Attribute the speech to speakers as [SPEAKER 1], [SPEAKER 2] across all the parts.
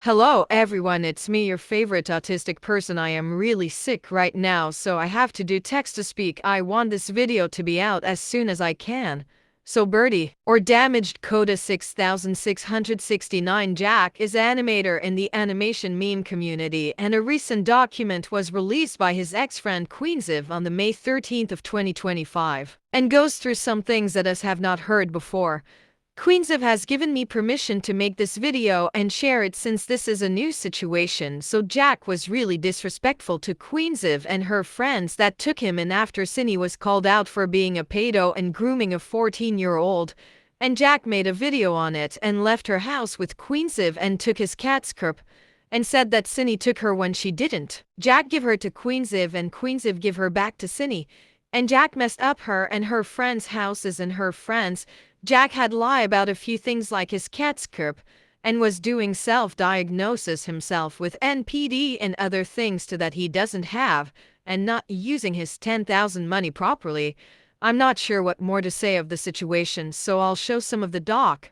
[SPEAKER 1] Hello, everyone. It's me, your favorite autistic person. I am really sick right now, so I have to do text to speak. I want this video to be out as soon as I can. So Birdie, or damaged coda 6669 Jack, is animator in the animation meme community, and a recent document was released by his ex-friend Queensiv on the May 13th of 2025, and goes through some things that us have not heard before. Queensiv has given me permission to make this video and share it since this is a new situation, so Jack was really disrespectful to Queensiv and her friends that took him in after Cindy was called out for being a pedo and grooming a 14-year-old, and Jack made a video on it and left her house with Queensiv and took his cat's crop, and said that Cindy took her when she didn't. Jack give her to Queensiv and Queensiv give her back to Cindy, and Jack messed up her and her friends' houses and her friends. Jack had lied about a few things like his cat's curb, and was doing self-diagnosis himself with NPD and other things to that he doesn't have, and not using his 10,000 money properly. I'm not sure what more to say of the situation, so I'll show some of the doc.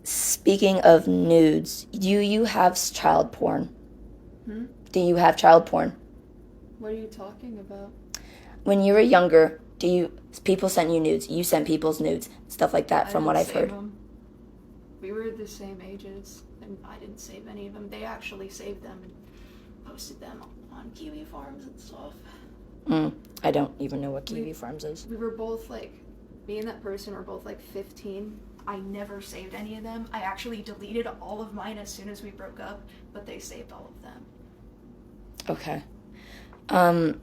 [SPEAKER 2] Speaking of nudes, do you have child porn?
[SPEAKER 3] Hmm?
[SPEAKER 2] Do you have child porn?
[SPEAKER 3] What are you talking about?
[SPEAKER 2] When you were younger, people sent you nudes? You sent people's nudes, stuff like that, from what I've heard.
[SPEAKER 3] Them. We were the same ages, and I didn't save any of them. They actually saved them and posted them on Kiwi Farms and stuff.
[SPEAKER 2] I don't even know what Kiwi Farms is.
[SPEAKER 3] We were both me and that person were both 15. I never saved any of them. I actually deleted all of mine as soon as we broke up, but they saved all of them.
[SPEAKER 2] Okay.
[SPEAKER 3] I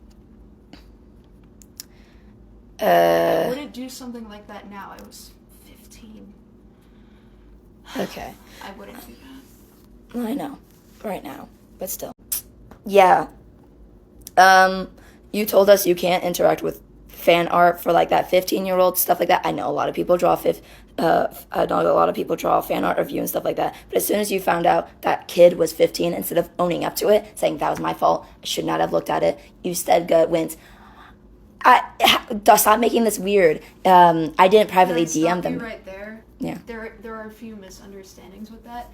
[SPEAKER 3] wouldn't do something like that now. I was 15.
[SPEAKER 2] Okay.
[SPEAKER 3] I wouldn't do that.
[SPEAKER 2] I know. Right now. But still. Yeah. You told us you can't interact with fan art for that 15-year-old stuff like that. I know a lot of people draw fan art of you and stuff like that. But as soon as you found out that kid was 15, instead of owning up to it, saying that was my fault, I should not have looked at it, you instead went, stop making this weird. I didn't privately DM them.
[SPEAKER 3] Right there.
[SPEAKER 2] Yeah.
[SPEAKER 3] There are a few misunderstandings with that.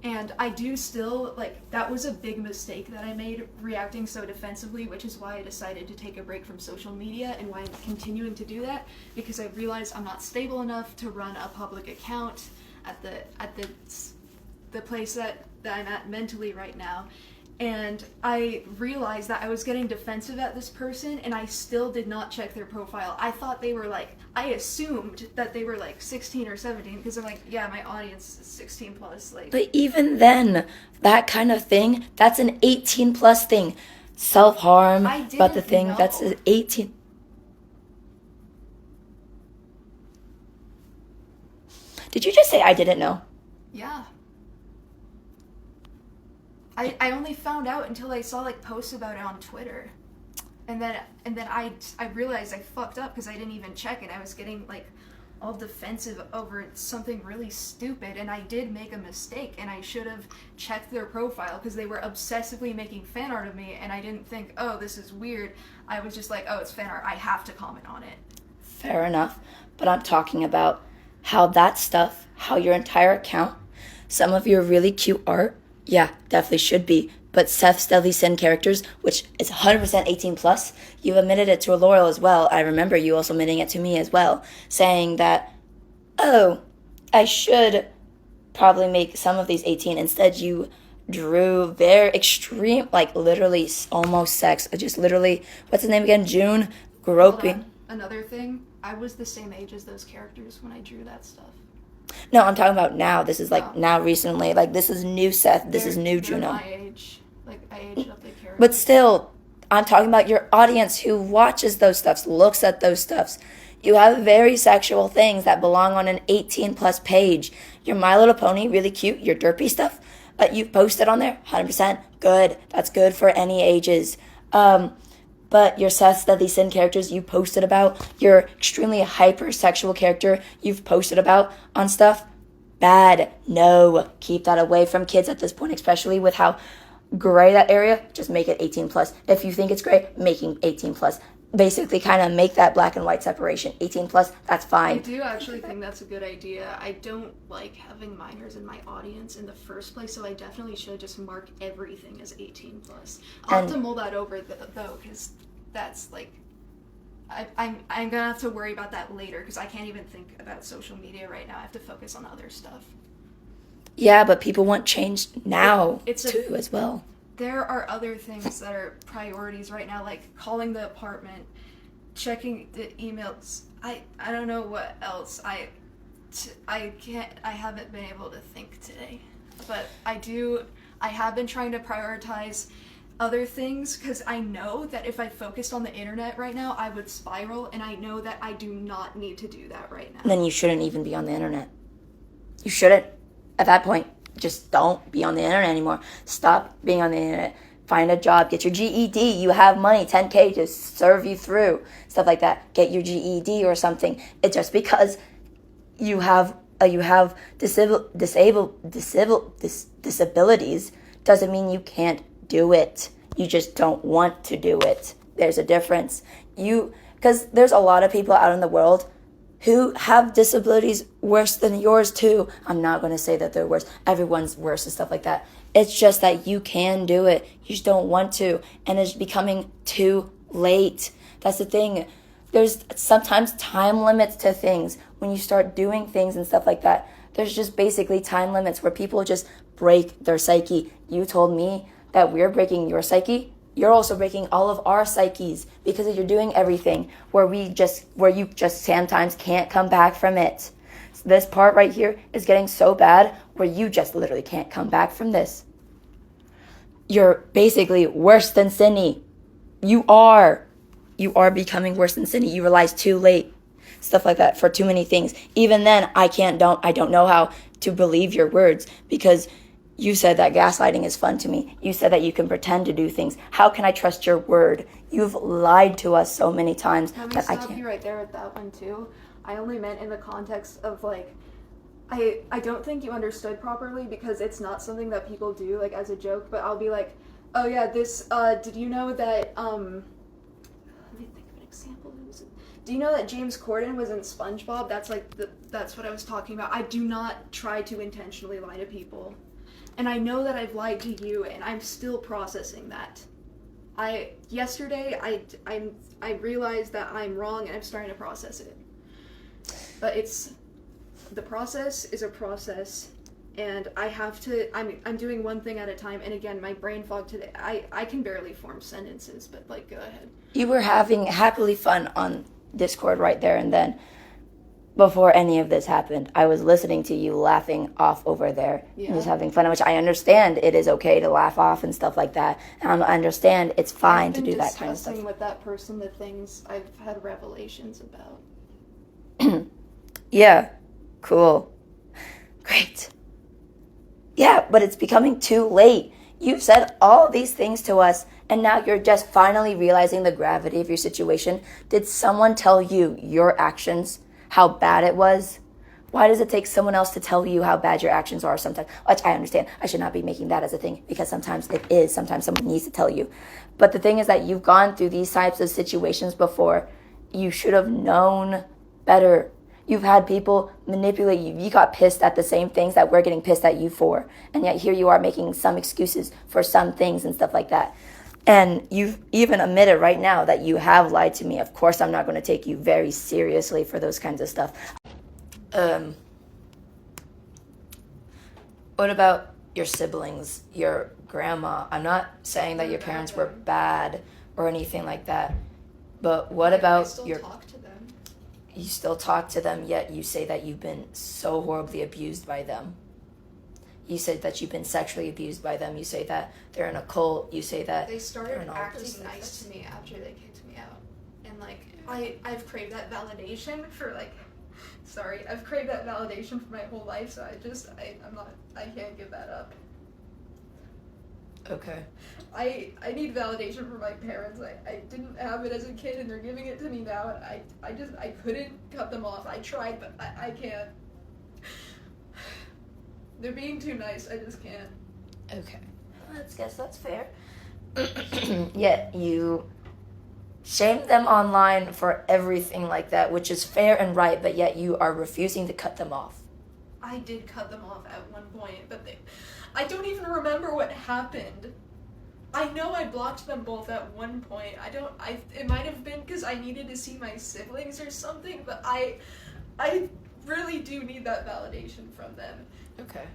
[SPEAKER 3] And I do still, that was a big mistake that I made, reacting so defensively, which is why I decided to take a break from social media and why I'm continuing to do that, because I realized I'm not stable enough to run a public account at the place that I'm at mentally right now. And I realized that I was getting defensive at this person, and I still did not check their profile. I thought they were I assumed that they were 16 or 17, because I'm yeah, my audience is 16 plus.
[SPEAKER 2] But even then, that kind of thing, that's an 18 plus thing. Self-harm, but the thing, that's an 18. Did you just say I didn't know?
[SPEAKER 3] Yeah. I only found out until I saw posts about it on Twitter, and then I realized I fucked up because I didn't even check it. I was getting all defensive over something really stupid, and I did make a mistake, and I should have checked their profile because they were obsessively making fan art of me, and I didn't think, oh, this is weird. I was just oh, it's fan art, I have to comment on it.
[SPEAKER 2] Fair enough, but I'm talking about how that stuff, how your entire account, some of your really cute art, yeah, definitely should be. But Seth's Deadly Sin characters, which is 100% 18 plus, you admitted it to a Laurel as well. I remember you also admitting it to me as well, saying that, oh, I should probably make some of these 18. Instead, you drew very extreme, literally almost sex. Just literally, what's his name again? June, groping.
[SPEAKER 3] Another thing, I was the same age as those characters when I drew that stuff.
[SPEAKER 2] No, I'm talking about now. This is now recently. This is new Seth. This is new Juno.
[SPEAKER 3] My age. I aged up the character.
[SPEAKER 2] But still, I'm talking about your audience who watches those stuffs, looks at those stuffs. You have very sexual things that belong on an 18 plus page. Your My Little Pony, really cute. Your derpy stuff, you've posted on there, 100% good. That's good for any ages. But your Seth's Deadly Sin characters you posted about, your extremely hypersexual character you've posted about on stuff, bad. No, keep that away from kids at this point, especially with how gray that area. Just make it 18 plus. If you think it's gray, making 18 plus. Basically kind of make that black and white separation. 18 plus, that's fine.
[SPEAKER 3] I do actually think that's a good idea. I don't like having minors in my audience in the first place, so I definitely should just mark everything as 18 plus. I'll have to mull that over though, because that's like, I'm gonna have to worry about that later, because I can't even think about social media right now. I have to focus on other stuff.
[SPEAKER 2] Yeah, but people want change now too as well.
[SPEAKER 3] There are other things that are priorities right now, like calling the apartment, checking the emails. I don't know what else. I haven't been able to think today, but I have been trying to prioritize other things, because I know that if I focused on the internet right now, I would spiral, and I know that I do not need to do that right now.
[SPEAKER 2] Then you shouldn't even be on the internet. You shouldn't. At that point, just don't be on the internet anymore. Stop being on the internet. Find a job. Get your GED. You have money, $10K to serve you through. Stuff like that. Get your GED or something. It's just because you have disabilities doesn't mean you can't do it. You just don't want to do it. There's a difference. Because there's a lot of people out in the world who have disabilities worse than yours too. I'm not going to say that they're worse. Everyone's worse and stuff like that. It's just that you can do it. You just don't want to. And it's becoming too late. That's the thing. There's sometimes time limits to things. When you start doing things and stuff like that, there's just basically time limits where people just break their psyche. You told me that we're breaking your psyche. You're also breaking all of our psyches because you're doing everything where you just sometimes can't come back from it. So this part right here is getting so bad where you just literally can't come back from this. You're basically worse than Cindy. You are becoming worse than Cindy. You realize too late. Stuff like that for too many things. Even then, I don't know how to believe your words, because you said that gaslighting is fun to me. You said that you can pretend to do things. How can I trust your word? You've lied to us so many times
[SPEAKER 3] Let me
[SPEAKER 2] that I
[SPEAKER 3] stop
[SPEAKER 2] can't.
[SPEAKER 3] you right there with that one too. I only meant in the context of like, I don't think you understood properly, because it's not something that people do like as a joke. But I'll be like, oh yeah, this. Did you know that? Let me think of an example. Do you know that James Corden was in SpongeBob? That's what I was talking about. I do not try to intentionally lie to people. And I know that I've lied to you, and I'm still processing that. Yesterday I realized that I'm wrong, and I'm starting to process it. But the process is a process, and I'm doing one thing at a time. And again, my brain fog today. I can barely form sentences, but like, go ahead.
[SPEAKER 2] You were having happily fun on Discord right there and then. Before any of this happened, I was listening to you laughing off over there and just having fun, which I understand it is okay to laugh off and stuff like that. And I understand it's fine to do that kind of stuff.
[SPEAKER 3] I've been discussing with that person the things I've had revelations about.
[SPEAKER 2] Yeah, cool. Great. Yeah, but it's becoming too late. You've said all these things to us, and now you're just finally realizing the gravity of your situation. Did someone tell you your actions, how bad it was? Why does it take someone else to tell you how bad your actions are sometimes? Which I understand. I should not be making that as a thing, because sometimes it is. Sometimes someone needs to tell you. But the thing is that you've gone through these types of situations before. You should have known better. You've had people manipulate you. You got pissed at the same things that we're getting pissed at you for. And yet here you are making some excuses for some things and stuff like that. And you've even admitted right now that you have lied to me. Of course, I'm not going to take you very seriously for those kinds of stuff. What about your siblings, your grandma? I'm not saying that your parents were bad or anything like that. But what about
[SPEAKER 3] I still talk to them.
[SPEAKER 2] You still talk to them, yet you say that you've been so horribly abused by them. You said that you've been sexually abused by them. You say that they're in a cult. You say that
[SPEAKER 3] They started
[SPEAKER 2] all
[SPEAKER 3] acting
[SPEAKER 2] this
[SPEAKER 3] nice to me after they kicked me out. And like I've craved that validation for like I've craved that validation for my whole life, so I can't give that up.
[SPEAKER 2] Okay.
[SPEAKER 3] I need validation from my parents. I didn't have it as a kid and they're giving it to me now, and I couldn't cut them off. I tried, but I can't. They're being too nice. I just can't.
[SPEAKER 2] Okay. I guess that's fair. Yet you shame them online for everything like that, which is fair and right, but yet you are refusing to cut them off.
[SPEAKER 3] I did cut them off at one point, but I don't even remember what happened. I know I blocked them both at one point. It might have been because I needed to see my siblings or something, but I really do need that validation from them.
[SPEAKER 2] Okay.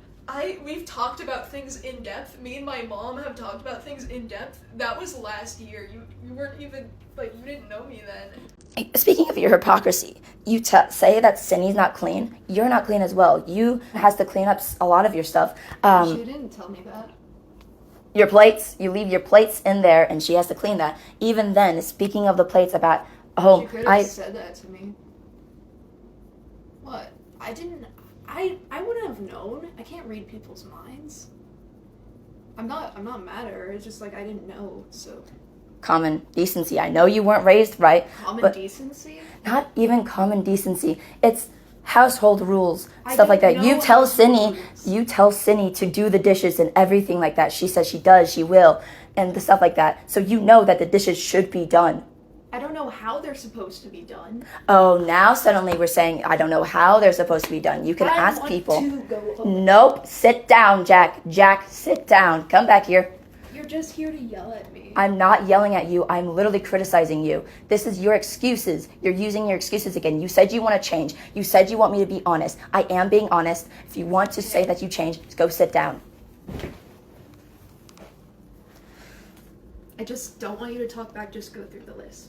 [SPEAKER 3] We've talked about things in depth. Me and my mom have talked about things in depth. That was last year. You weren't even, like, you didn't know me then.
[SPEAKER 2] Speaking of your hypocrisy, you say that Cindy's not clean. You're not clean as well. You has to clean up a lot of your stuff.
[SPEAKER 3] She didn't tell me that.
[SPEAKER 2] Your plates, you leave your plates in there, and she has to clean that. Even then, speaking of the plates, about
[SPEAKER 3] She could have said that to me. What? I wouldn't have known. I can't read people's minds. I'm not mad at her. It's just like I didn't know. So
[SPEAKER 2] common decency. I know you weren't raised right.
[SPEAKER 3] Common decency?
[SPEAKER 2] Not even common decency. It's household rules, stuff like that. You tell Cindy to do the dishes and everything like that. She says she does, she will, and the stuff like that. So you know that the dishes should be done.
[SPEAKER 3] I don't know how they're supposed to be done.
[SPEAKER 2] Oh, now suddenly we're saying I don't know how they're supposed to be done. You can ask people.
[SPEAKER 3] I want to go home.
[SPEAKER 2] Nope. Sit down, Jack. Jack, sit down. Come back here.
[SPEAKER 3] You're just here to yell at me.
[SPEAKER 2] I'm not yelling at you. I'm literally criticizing you. This is your excuses. You're using your excuses again. You said you want to change. You said you want me to be honest. I am being honest. If you want to say that you changed, go sit down.
[SPEAKER 3] I just don't want you to talk back. Just go through the list.